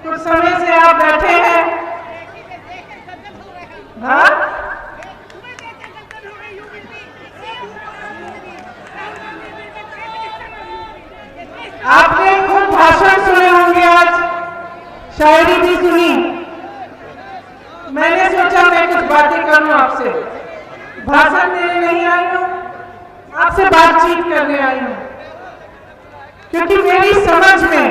कुछ समय से आप बैठे हैं। हाँ, आपने खूब भाषण सुने होंगे, आज शायरी भी सुनी। मैंने सोचा मैं कुछ बातें करूं आपसे। भाषण देने नहीं आई हूं, आपसे बातचीत करने आई हूं, क्योंकि मेरी समझ में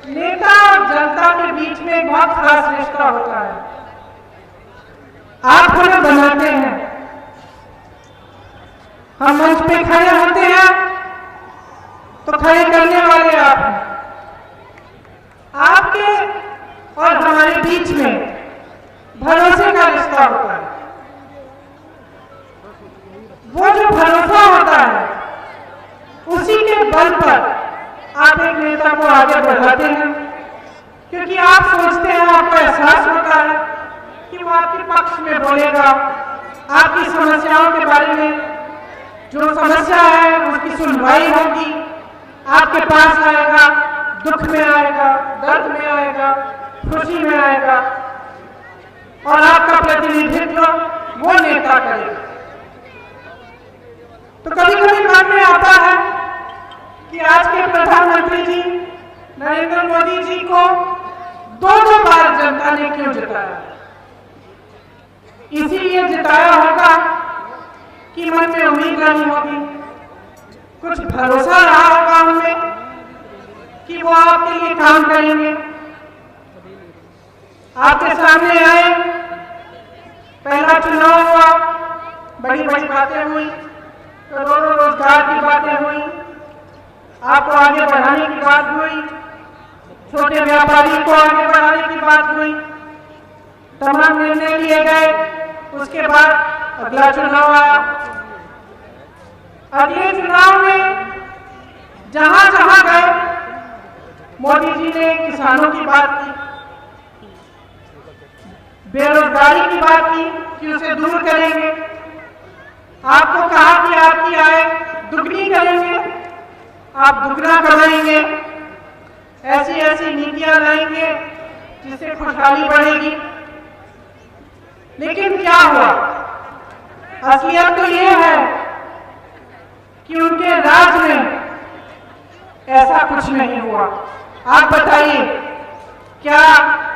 नेता और जनता के बीच में एक बहुत खास रिश्ता होता है। आप हमें बनाते हैं, हम मंच पे खड़े होते हैं तो खड़े करने वाले आप हैं। आपके और हमारे बीच में भरोसे का रिश्ता होता है। वो जो भरोसा होता है, उसी के बल पर आप एक नेता को आगे बढ़ाते हैं, क्योंकि आप सोचते हैं, आपको एहसास होता है कि वो आपके पक्ष में बोलेगा, आपकी समस्याओं के बारे में, जो समस्या है उसकी सुनवाई होगी, आपके पास आएगा, दुख में आएगा, दर्द में आएगा, खुशी में आएगा, और आपका प्रतिनिधित्व वो नेता करेगा। तो कभी कभी मन में आता है कि आज के प्रधानमंत्री जी नरेंद्र मोदी जी को दो बार जनता ने क्यों जिताया। इसीलिए जिताया होगा कि मन में उम्मीद रही होगी, कुछ भरोसा रहा होगा उनमें कि वो आपके लिए काम करेंगे। आपके सामने आए, पहला चुनाव हुआ, बड़ी बड़ी बातें हुई, करोड़ों रोजगार की बातें हुई, आपको आगे बढ़ाने की बात हुई, छोटे व्यापारी को आगे बढ़ाने की बात हुई, तमाम निर्णय लिए गए। उसके बाद अगला चुनाव आया। अगले चुनाव में जहां जहां गए, मोदी जी ने किसानों की बात की, बेरोजगारी की बात की कि उसे दूर करेंगे। आपको कहा कि आपकी आय दुगनी करेंगे, आप दुगना कमाएंगे, ऐसी ऐसी नीतियां लाएंगे जिससे खुशहाली बढ़ेगी। लेकिन क्या हुआ? असलियत तो ये है कि उनके राज में ऐसा कुछ नहीं हुआ। आप बताइए, क्या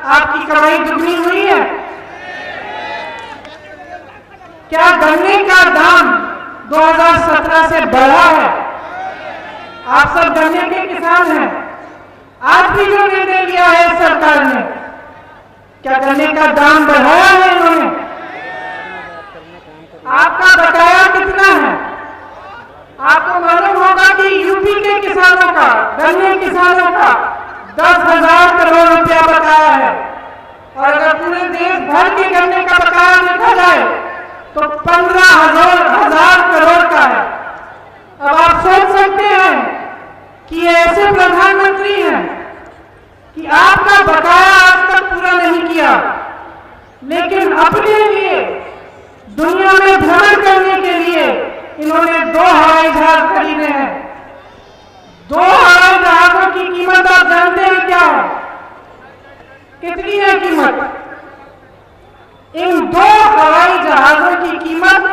आपकी कमाई दुगनी हुई है? क्या गन्ने का दाम 2017 से बढ़ा है? आप सब गन्ने के किसान हैं। आज भी जो निर्णय लिया है सरकार ने, क्या गन्ने का दाम बढ़ाया है इन्होंने? आपका बकाया कितना है? आपको मालूम होगा कि यूपी के किसानों का, गन्ने किसानों का 10,000 करोड़ रुपया बकाया है, और अगर पूरे देश भर के गन्ने का बकाया देखा जाए तो 15,000 करोड़ का है। अब आप सोच सकते हैं कि ऐसे प्रधानमंत्री हैं कि आपका बकाया आज तक पूरा नहीं किया, लेकिन अपने लिए दुनिया में भ्रमण करने के लिए इन्होंने 2 हवाई जहाज खरीदे हैं। 2 हवाई जहाजों की कीमत आप जानते हैं क्या है? कितनी है कीमत? इन 2 हवाई जहाजों की कीमत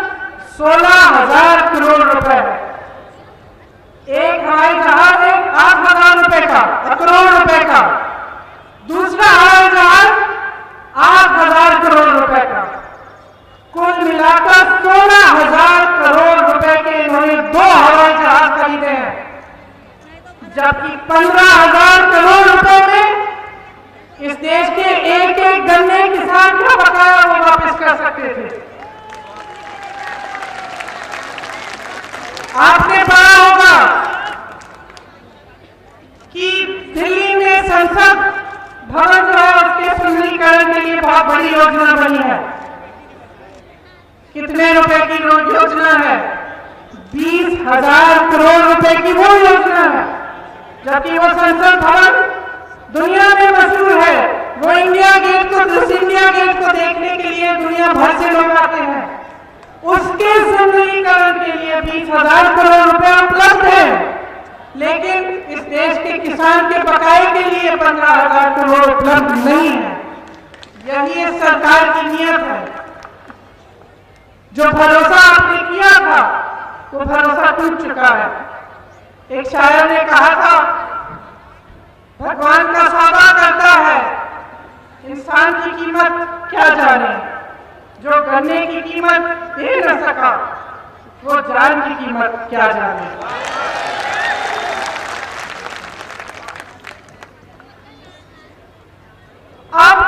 16,000 करोड़ रुपए है। एक हवाई जहाज है 8,000 रुपए का, करोड़ रुपए का। दूसरा हवाई जहाज 8,000 करोड़ रुपए का। कुल मिलाकर 16,000 करोड़ रुपए के इन्होंने 2 हवाई जहाज खरीदे हैं, जबकि 15,000 करोड़ रुपए में इस देश के एक एक गन्ने किसान का बकाया वो वापस कर सकते थे। आपने पढ़ा होगा कि दिल्ली में संसद भवन जो है उसके सुंदरीकरण के लिए बहुत बड़ी योजना बनी है। कितने रुपए की योजना है? 20,000 करोड़ रुपए की वो योजना है, जबकि वो संसद भवन दुनिया में मशहूर है। वो इंडिया गेट को देखने के लिए दुनिया भर से लोग आते हैं। उसके सुंदरीकरण के लिए 20,000 करोड़ रुपए उपलब्ध है, लेकिन इस देश के किसान के बकाये के लिए 15,000 करोड़ उपलब्ध नहीं है। यही इस सरकार की नीयत है। जो भरोसा आपने किया था वो भरोसा टूट चुका है। एक शायर ने कहा था, भगवान का सौदा करता है, इंसान की कीमत क्या जाने। जो गन्ने की कीमत दे न सका वो जान की कीमत क्या जाने। अब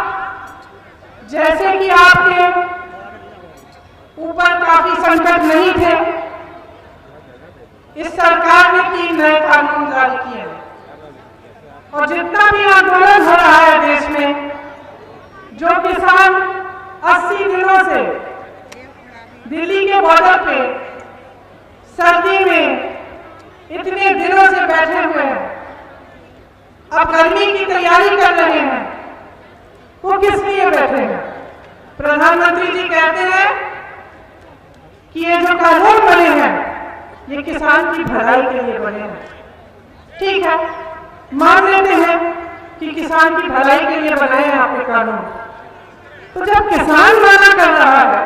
जैसे कि आपके ऊपर काफी संकट नहीं थे, इस सरकार ने 3 नए कानून जारी किए हैं। और जितना भी आंदोलन हो रहा है देश में, जो किसान 80 दिनों से दिल्ली के बॉर्डर पे सर्दी में इतने दिनों से बैठे हुए हैं, अब गर्मी की तैयारी कर रहे हैं, वो किस लिए बैठे हैं? प्रधानमंत्री जी कहते हैं कि ये जो कानून बने हैं ये किसान की भलाई के लिए बने हैं। ठीक है, मान लेते हैं कि किसान की भलाई के लिए बनाए हैं आपके कानून। तो जब किसान मना कर रहा है,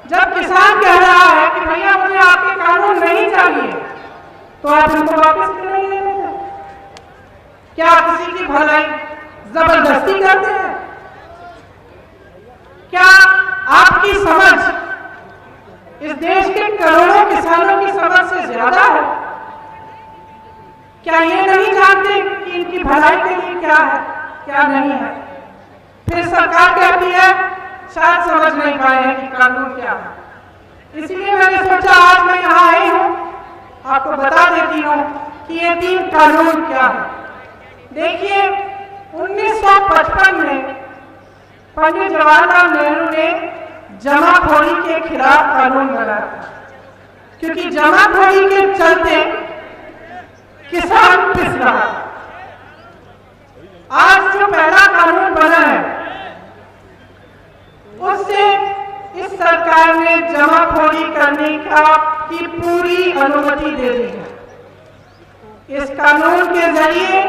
जब किसान कह रहा है कि भैया मुझे आपके कानून नहीं चाहिए, तो आप इनको वापस क्यों नहीं ले लेते? क्या किसी की भलाई जबरदस्ती करते हैं? क्या आपकी समझ इस देश के करोड़ों किसानों की समझ से ज्यादा है? क्या ये नहीं जानते कि इनकी भलाई के लिए क्या है, क्या नहीं है? फिर सरकार कहती है शायद समझ नहीं पाए हैं कि कानून क्या है। इसलिए मैंने सोचा आज मैं यहाँ आई हूँ, आपको बता देती हूँ कि ये 3 कानून क्या है। देखिए, 1955 में पंडित जवाहरलाल नेहरू ने जमाखोरी के खिलाफ कानून बनाया, क्योंकि जमाखोरी के चलते किसान पिस रहा। आज जो पहला कानून बना है उससे इस सरकार ने जमाखोरी करने की पूरी अनुमति दे दी है। इस कानून के जरिए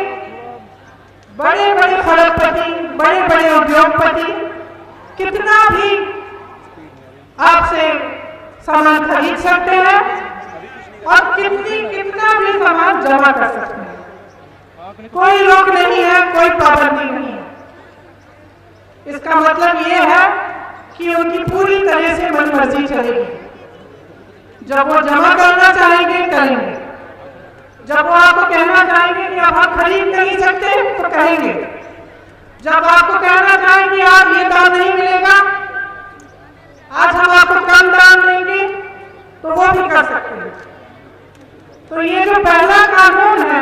बड़े बड़े खरबपति, बड़े बड़े उद्योगपति कितना भी आपसे सामान खरीद सकते हैं और कितना भी सामान जमा कर सकते हैं। कोई रोक नहीं है, कोई पाबंदी नहीं है। इसका मतलब ये है कि उनकी पूरी तरह से मनमर्जी चलेगी। जब वो जमा करना चाहेंगे करेंगे, जब वो आपको कहना चाहेंगे कि अब आप खरीद नहीं सकते तो कहेंगे, जब आपको कहना चाहेंगे आप ये दाम नहीं मिलेगा, आज हम आपको कम दाम देंगे, तो वो भी कर सकते हैं। तो ये जो पहला कानून है,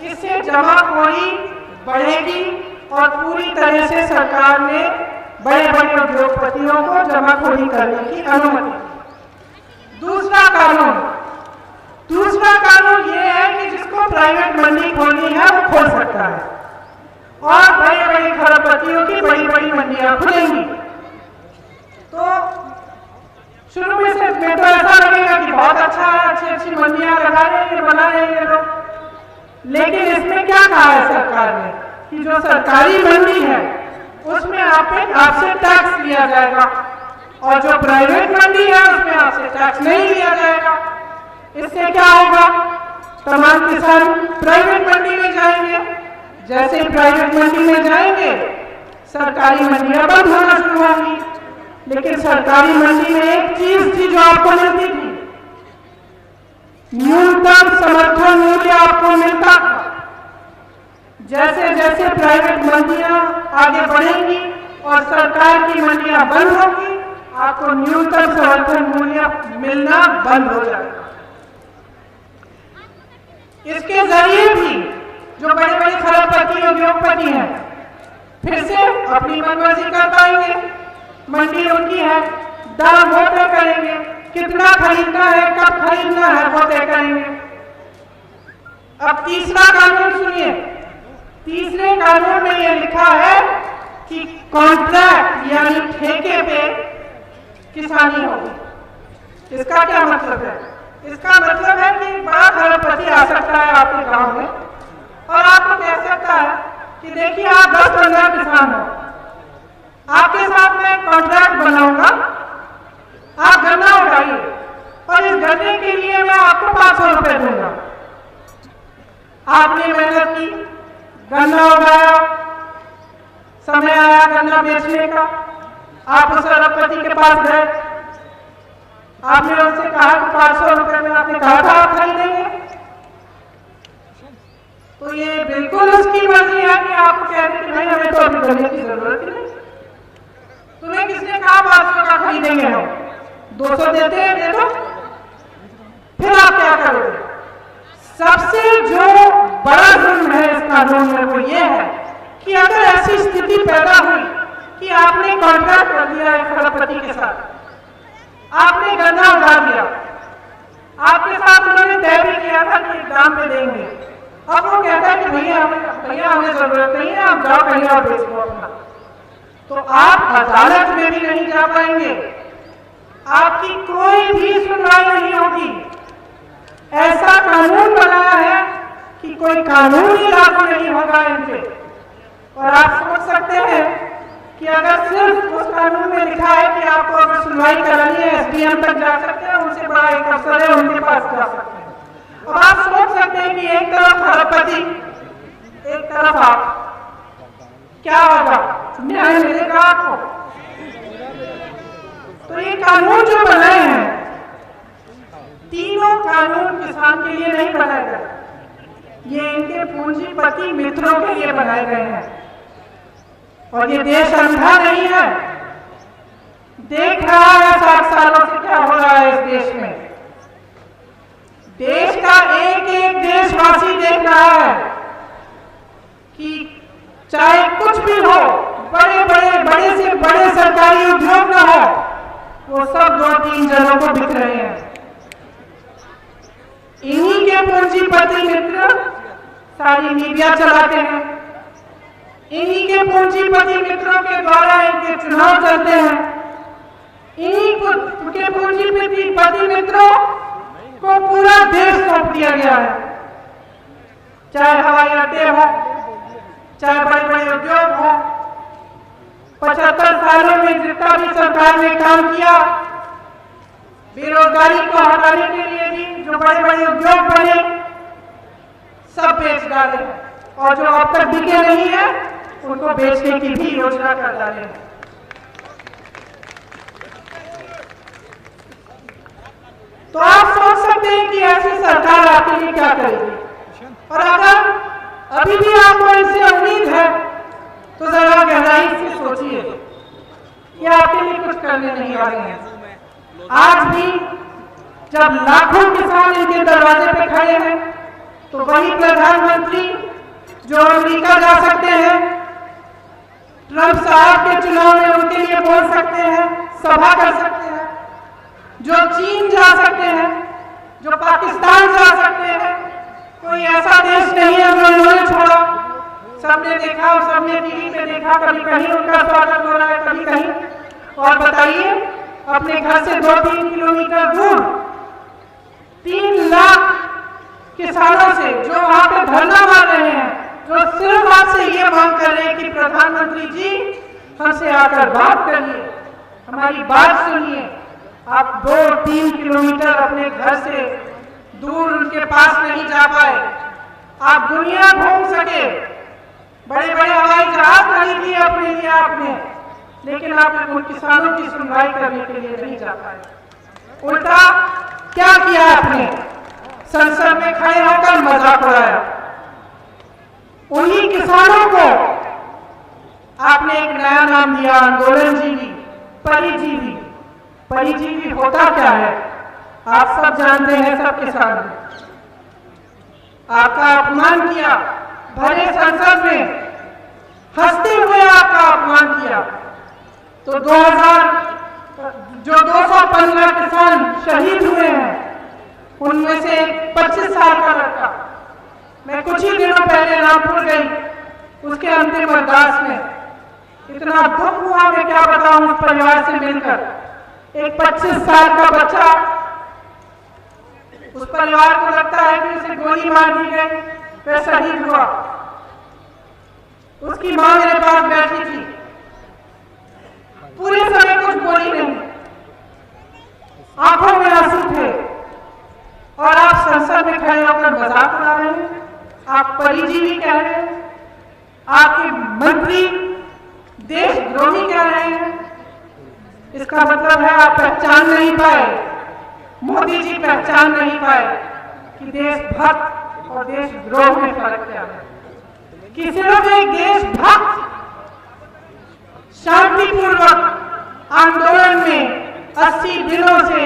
इससे जमाखोरी बढ़ेगी और पूरी तरह से सरकार ने बड़े बड़े उद्योगपतियों को जमाखोरी करने की अनुमति। दूसरा कानून ये है कि जिसको प्राइवेट मंडी खोलनी है वो खोल सकता है और बड़े बड़े खरबपतियों की बड़ी बड़ी मंडियां खुलेंगी। तो शुरू में से मैं तो ऐसा लगेगा कि बहुत अच्छा है, अच्छी अच्छी मंडियां लगा रहे हैं, बना रहे हैं लोग, लेकिन इसमें क्या कहा है सरकार ने कि जो सरकारी मंडी है उसमें आपसे टैक्स लिया जाएगा और जो प्राइवेट मंडी है उसमें आपसे टैक्स नहीं लिया जाएगा। इससे क्या होगा? तमाम किसान प्राइवेट मंडी में जाएंगे, जैसे प्राइवेट मंडी में जाएंगे सरकारी मंडियां बंद होना शुरू होंगी। लेकिन सरकारी मंडी में एक चीज थी जो आपको मिलती थी, न्यूनतम समर्थन मूल्य आपको मिलता था। जैसे जैसे प्राइवेट मंडियां आगे बढ़ेंगी और सरकार की मंडियां बंद होगी, आपको न्यूनतम समर्थन मूल्य मिलना बंद हो जाएगा। इसके जरिए भी जो बड़े बड़े खरबपति उद्योगपति हैं फिर से अपनी मनमर्जी कर पाएंगे। मंडी उनकी है, दाम वो तय करेंगे, कितना खरीदना है, कब खरीदना है वो तय करेंगे। अब तीसरा कानून सुनिए। तीसरे कानून में ये लिखा है कि कॉन्ट्रैक्ट यानी ठेके पे किसानी होगी। इसका क्या मतलब है? इसका मतलब है कि बड़ा खरबपति आ सकता है आपके गांव में और आपको कह सकता है कि देखिए आप 10 15 किसान हो, आपके साथ मैं कॉन्ट्रैक्ट बनाऊंगा, आप गन्ना उगाइए और इस गन्ने के लिए मैं आपको 500 रुपए दूंगा। आपने मेहनत की, गन्ना उगाया, समय आया गन्ना बेचने का, आप उस अरबपति के पास गए, आपने उससे कहा कि 500 रुपए में, आपने कहा था आप खरीदेंगे, तो ये बिल्कुल उसकी मर्जी है कि आपको कह दें कि नहीं हमें तो अभी गन्ने की जरूरत ही नहीं। तुम्हें किसने कहा 500 का खरीदेंगे हम? 200 देते हैं, दे दो। फिर आप क्या करोगे? सबसे जो बड़ा जुर्म है इस कानून में वो ये है कि अगर ऐसी स्थिति पैदा हुई कि आपने कॉन्ट्रैक्ट कर दिया एक खरपति के साथ, आपने गन्ना उगा दिया, आपके साथ उन्होंने तय भी किया था कि एक दाम पे देंगे, अब वो कहता है कि भैया हमें जरूरत नहीं है, आप जाओ कहीं और बेच दो अपना, तो आप अदालत में भी नहीं जा पाएंगे, आपकी कोई भी सुनवाई नहीं होगी। ऐसा कानून बनाया है कि कोई कानून ही लागू नहीं होगा इन पे। और आप सोच सकते हैं कि अगर सिर्फ उस कानून में लिखा है कि आपको अगर सुनवाई करानी है एसडीएम तक जा सकते हैं, उनसे बड़ा एक अफसर है उनके पास जा सकते हैं। अब आप सोच सकते हैं कि एक तरफ खरपति, एक तरफ आप, क्या होगा? न्याय मिलेगा आपको? तो ये कानून जो बनाए हैं, तीनों कानून किसान के लिए नहीं बनाए गए, ये इनके पूंजीपति मित्रों के लिए बनाए गए हैं। और ये देश अंधा नहीं है, देख रहा है 60 सालों से क्या हो रहा है इस देश में। देश का एक एक देशवासी देख रहा है कि चाहे कुछ भी हो, बड़े से बड़े सरकारी उद्योग न हो, वो सब 2-3 जनों को बिक रहे हैं। इन्हीं के पूंजीपति मित्र सारी मीडिया चलाते हैं, इन्हीं के पूंजीपति मित्रों के द्वारा इनके चुनाव चलते हैं, इन्हीं के पूंजीपति मित्रों को पूरा देश सौंप दिया गया है, चाहे हवाई अड्डे हो, चाहे बड़े बड़े उद्योग हो। 75 सालों में जितना भी सरकार ने काम किया, बेरोजगारी को हटाने के लिए भी जो बड़े बड़े उद्योग बने, सब बेच डाले, और जो अब तक बिके नहीं है उनको बेचने की भी योजना कर डाले हैं। तो आप सोच सकते हैं कि ऐसी सरकार आपके लिए क्या करेगी। और अगर अभी भी आपको इनसे उम्मीद है तो जरा गहराई से सोचिए कि आपके लिए कुछ करने नहीं वाले हैं। आज भी जब लाखों किसान इनके दरवाजे पे खड़े हैं, तो वही प्रधानमंत्री जो अमेरिका जा सकते हैं, ट्रंप साहब के चुनाव में उनके लिए बोल सकते हैं, सभा कर सकते हैं, जो चीन जा सकते हैं, जो पाकिस्तान जा सकते हैं, कोई ऐसा देश नहीं है जो उन्होंने छोड़ा। सबने देखा, सबने टीवी पे देखा, कभी कहीं उनका स्वागत हो रहा है, कभी कहीं। और बताइए, अपने घर से 2-3 किलोमीटर दूर 3 लाख किसानों से जो वहां पे धरना मार रहे हैं, जो सिर्फ आपसे ये मांग कर रहे हैं कि प्रधानमंत्री जी हमसे आकर बात करिए, हमारी बात सुनिए। आप 2-3 किलोमीटर अपने घर से दूर उनके पास नहीं जा पाए, आप दुनिया घूम सके, बड़े बड़े हवाई जहाज खरीद लिए अपने लिए आपने, लेकिन आप उन किसानों की सुनवाई करने के लिए नहीं जा पाए। उल्टा क्या किया आपने? संसद में खड़े होकर मजाक उड़ाया। उन्हीं किसानों को आपने एक नया नाम दिया, आंदोलनजीवी, परिजीवी। परिजीवी होता क्या है आप सब जानते हैं, सब किसान। आपका अपमान किया भरे संसद में, हंसते हुए आपका अपमान किया। तो 215 किसान शहीद हुए हैं, उनमें से 25 साल का लड़का, मैं कुछ ही दिनों पहले रामपुर गई, उसके अंतिम अरदास में इतना दुख हुआ, मैं क्या बताऊं उस परिवार से मिलकर। एक 25 साल का बच्चा, उस परिवार को लगता है कि उसे गोली मार दी गई, वह शहीद हुआ। उसकी मां मेरे पास बैठी थी, पूरे समय कुछ बोली नहीं, आंखों में आंसू थे, और आप संसद में खड़े होकर मजाक उड़ा रहे हैं, आप परिजीवी कह रहे हैं, आपके मंत्री देशद्रोही कह रहे हैं। इसका मतलब है आप पहचान नहीं पाए, मोदी जी पहचान नहीं पाए कि देशभक्त और देशद्रोह में फर्क क्या है। कि सिर्फ एक देशभक्त शांतिपूर्वक आंदोलन में 80 दिनों से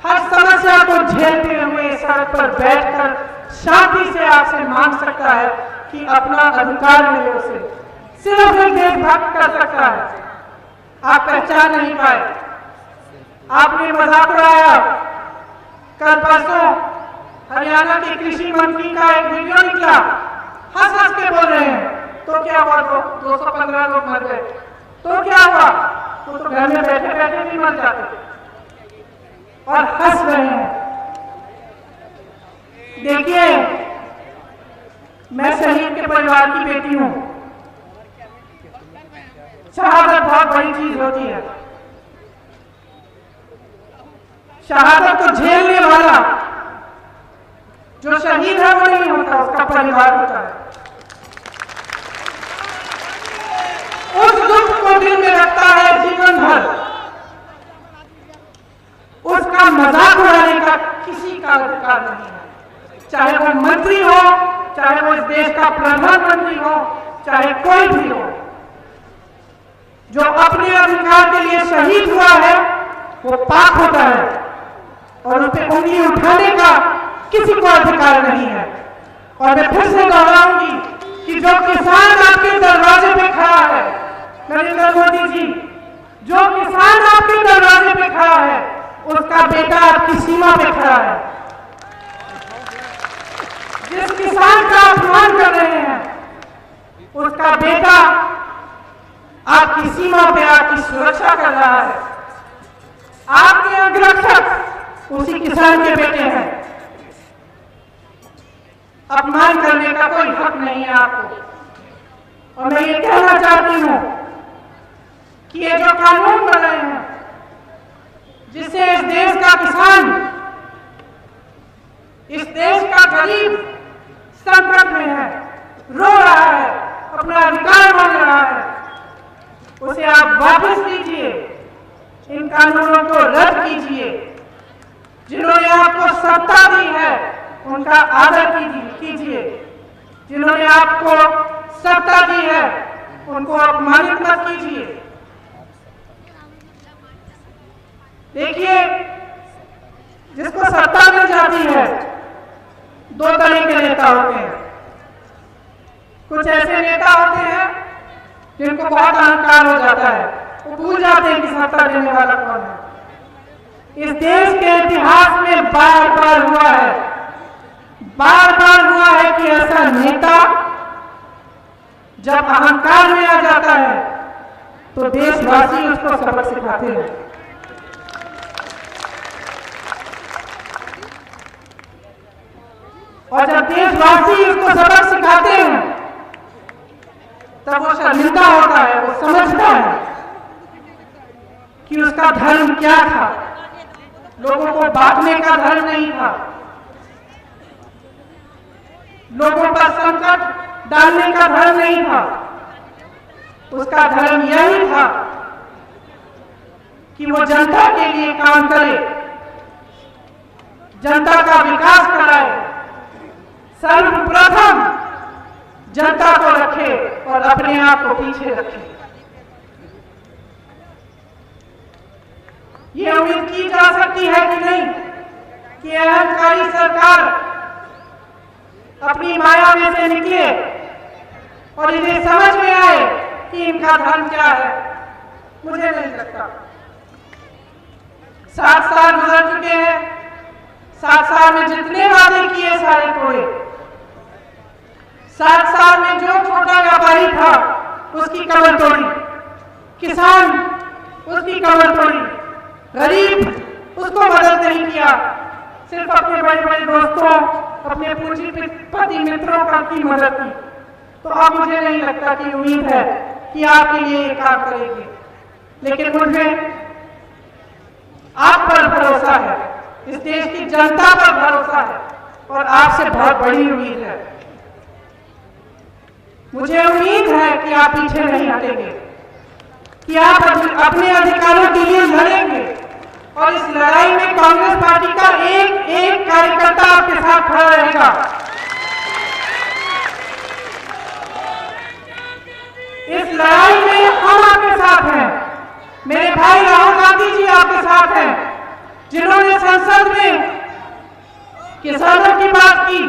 हर समस्या को झेलते हुए सड़क पर बैठकर शांति से आपसे मांग सकता है कि अपना अधिकार मिले उसे। सिर्फ एक देशभक्त कर सकता है। आप पहचान नहीं पाए, आपने मजाक उड़ाया। कल परसों हरियाणा के कृषि मंत्री का एक वीडियो निकला, हंस हंस के बोल रहे हैं, तो क्या हुआ, 215 लोग मर गए, तो क्या हुआ, वो तो घर में बैठे बैठे भी मर जाते, और हंस रहे हैं। देखिए, मैं शहीद के परिवार की बेटी हूं। शहादत बहुत बड़ी चीज होती है। शहादत को झेलने वाला जो शहीद है वो नहीं होता, उसका परिवार होता है। उस दुख को दिल में रखता है जीवन भर। उसका मजाक उड़ाने का किसी का अधिकार नहीं है, चाहे वो मंत्री हो, चाहे वो इस देश का प्रधानमंत्री हो, चाहे कोई भी हो। जो अपने अधिकार के लिए शहीद हुआ है वो पाक होता है, और उस पर उंगली उठाने का किसी को अधिकार नहीं है। और मैं फिर से दोहराऊंगी कि जो किसान आपके दरवाजे पे खड़ा है, नरेंद्र मोदी जी, जो किसान आपके दरवाजे पे खड़ा है, उसका बेटा आपकी सीमा पे खड़ा है। जिस किसान का अपमान कर रहे हैं, उसका बेटा आपकी सीमा पे आपकी सुरक्षा कर रहा है। आपके अंगरक्षक उसी किसान के बेटे हैं। अपमान करने का कोई हक नहीं है आपको। और मैं ये कहना चाहती हूं कि ये जो कानून बन रहे हैं, जिससे इस देश का किसान, इस देश का गरीब संकट में है, रो रहा है, अपना अधिकार मांग रहा है, उसे आप वापस लीजिए। इन कानूनों को रद्द कीजिए। जिन्होंने आपको सत्ता दी है उनका आदर कीजिए। जिन्होंने आपको सत्ता दी है उनको अपमानित मत कीजिए। देखिए, जिसको सत्ता मिल जाती है, दो तरह के नेता होते हैं। कुछ ऐसे नेता होते हैं जिनको बहुत अहंकार हो जाता है, वो भूल जाते हैं कि सत्ता देने वाला कौन है। इस देश के इतिहास में बार बार हुआ है कि ऐसा नेता जब अहंकार में आ जाता है तो देशवासी उसको सबक सिखाते हैं। और जब देशवासी उसको सबक सिखाते हैं तब वो शर्मिंदा होता है। वो समझता है कि उसका धर्म क्या था। लोगों को बांटने का धर्म नहीं था, लोगों पर संकट डालने का धर्म नहीं था। उसका धर्म यही था कि वो जनता के लिए काम करे, जनता का विकास कराए, सर्वप्रथम जनता को रखे और अपने आप को पीछे रखे। ये उम्मीद की जा सकती है कि नहीं कि अहंकारी सरकार अपनी माया में से निकले और इन्हें समझ में आए कि इनका धर्म क्या है। मुझे नहीं लगता। 7 साल गुजर चुके हैं। 7 साल में जितने वादे किए सारे तोड़े। 7 साल में जो छोटा व्यापारी था उसकी कमर तोड़ी, किसान उसकी कमर तोड़ी, गरीब उसको मदद नहीं किया। सिर्फ अपने बड़े बड़े दोस्तों, अपने पूंजीपति मित्रों का की मदद की। तो अब मुझे नहीं लगता कि उम्मीद है कि आपके लिए ये काम करेंगे, लेकिन मुझे आप पर भरोसा है, इस देश की जनता पर भरोसा है और आपसे बहुत बड़ी उम्मीद है। मुझे उम्मीद है कि आप पीछे नहीं हटेंगे, कि आप अपने अधिकारों के लिए लड़ेंगे और इस लड़ाई में कांग्रेस पार्टी का एक एक कार्यकर्ता आपके साथ खड़ा रहेगा। इस लड़ाई में हम आपके साथ हैं। मेरे भाई राहुल गांधी जी आपके साथ हैं, जिन्होंने संसद में किसानों की बात की,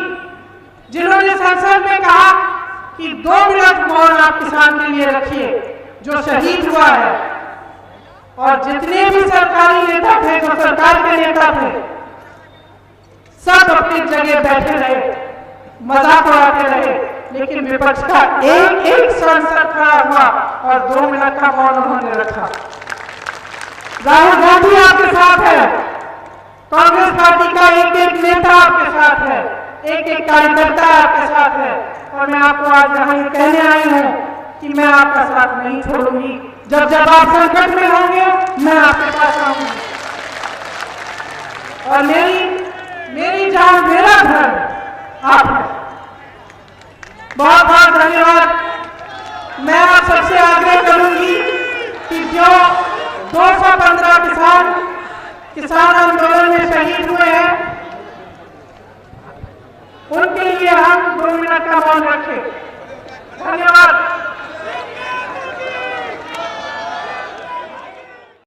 जिन्होंने संसद में कहा कि 2 मिनट मौन आप किसान के लिए रखिए जो शहीद हुआ है। और जितने भी सरकारी नेता थे, जो सरकार के नेता थे, सब अपनी जगह बैठे रहे, मजाक उड़ाते रहे, लेकिन विपक्ष का एक एक सांसद खड़ा हुआ और 2 मिनट का मौन उन्होंने रखा। राहुल गांधी आपके साथ है, कांग्रेस पार्टी का एक एक नेता आपके साथ है, एक एक कार्यकर्ता आपके साथ है। और मैं आपको आज यहाँ ये कहने आई हूँ कि मैं आपका साथ नहीं छोड़ूंगी। जब जब आप संकट में होंगे मैं आपके पास आऊंगी। और मेरी जान, मेरा धर्म आप है। बहुत बहुत धन्यवाद। मैं आप सबसे आग्रह करूंगी कि जो 215 किसान आंदोलन में शहीद हुए हैं, उनके लिए हम 2 मिनट का मौन रखें। धन्यवाद।